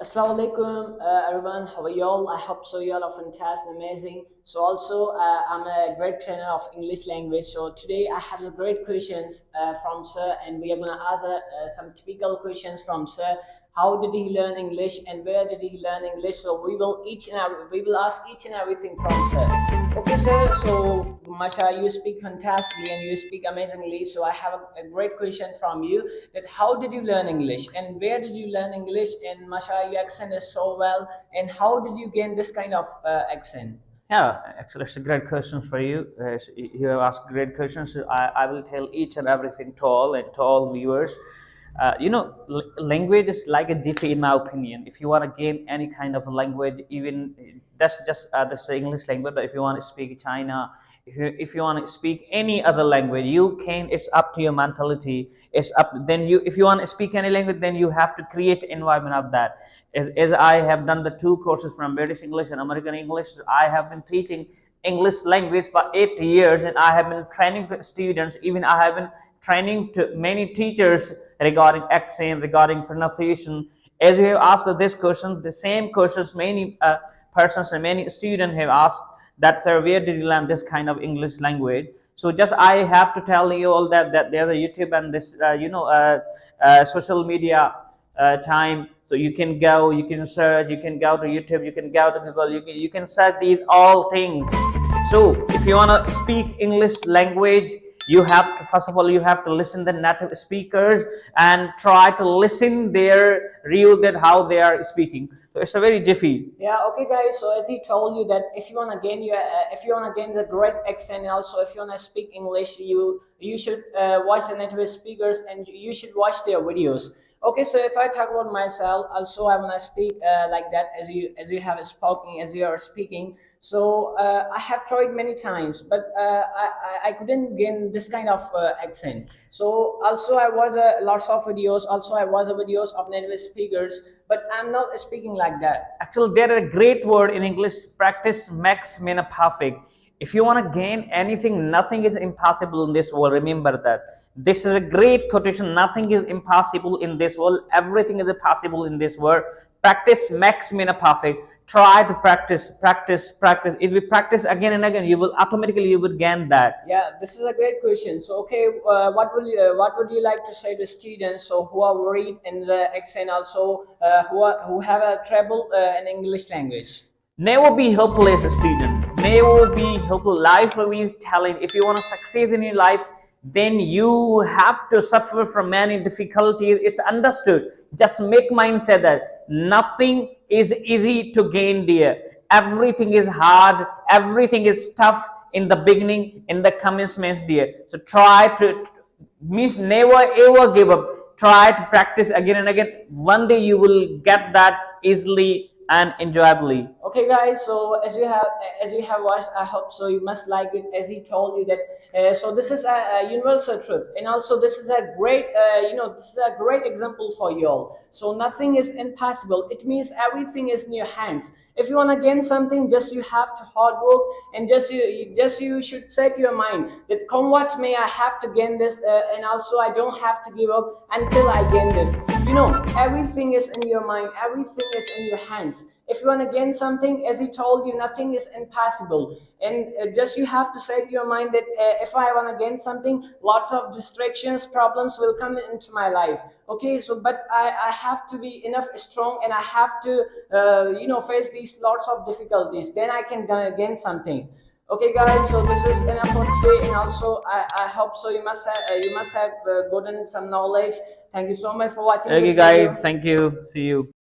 Assalamu alaikum, everyone. How are y'all? I hope so. Y'all are fantastic, amazing. So also, I'm a great trainer of English language. So today I have the great questions from sir, and we are gonna ask some typical questions from sir. How did he learn English, and where did he learn English? So we will ask each and everything from sir. Okay, sir. So Masha, you speak fantastically and you speak amazingly. So I have a great question from you that how did you learn English and where did you learn English? And Masha, your accent is so well. And how did you gain this kind of accent? Yeah, actually, it's a great question for you. You have asked great questions. So I will tell each and everything to all and to all viewers. Language is like a jiffy, in my opinion. If you want to gain any kind of language, even that's the English language. But if you want to speak China, if you want to speak any other language, you can. It's up to your mentality. It's up. Then you, if you want to speak any language, then you have to create environment of that. As I have done the two courses from British English and American English, I have been teaching English language for 8 years, and I have been training the students. Even I have been training to many teachers regarding accent, regarding pronunciation. As you have asked this question, the same questions many persons and many students have asked that, sir, where did you learn this kind of English language? So just I have to tell you all that there's a YouTube and this social media time. So you can go, you can search, you can go to YouTube, you can go to Google, you can search these all things. So if you want to speak English language, you have to, first of all, you have to listen the native speakers and try to listen their real, that how they are speaking. So it's a very jiffy. Yeah, okay, guys. So as he told you that if you wanna gain if you wanna gain the great accent, and also if you wanna speak English, you should watch the native speakers and you should watch their videos. Okay, so if I talk about myself, also I wanna speak like that as you are speaking. So I have tried many times, but I couldn't gain this kind of accent. So also I watch lots of videos. Also I watch the videos of native speakers, but I'm not speaking like that. Actually, there is a great word in English: practice makes men perfect. If you want to gain anything, nothing is impossible in this world. Remember that. This is a great quotation. Nothing is impossible in this world. Everything is possible in this world. Practice makes men perfect. Try to practice, practice, practice. If you practice again and again, you will gain that. Yeah, this is a great question. So, okay, what would you like to say to students so who are worried in the accent, also who have a trouble in English language? Never be helpless, student. Never be helpless. Life means challenge. If you want to succeed in your life, then you have to suffer from many difficulties. It's understood. Just make mindset that nothing is easy to gain, dear. Everything is hard. Everything is tough in the beginning, in the commencements, dear. So try to, means never ever give up. Try to practice again and again. One day you will get that easily and enjoyably. Okay, guys. So as you have watched, I hope so. You must like it. As he told you that. So this is a universal truth, and also this is a great this is a great example for you all. So nothing is impossible. It means everything is in your hands. If you want to gain something, just you have to hard work, and just you should set your mind that come what may, I have to gain this, and also I don't have to give up until I gain this. Everything is in your mind, everything is in your hands. If you want to gain something, as he told you, nothing is impossible. And just you have to set your mind that if I want to gain something, lots of distractions, problems will come into my life. Okay, so but I have to be enough strong, and I have to face these lots of difficulties, then I can gain something. Okay, guys, so this is enough for today, and also I hope so you must have gotten some knowledge. Thank you so much for watching Okay, this video. guys. Thank you. See you.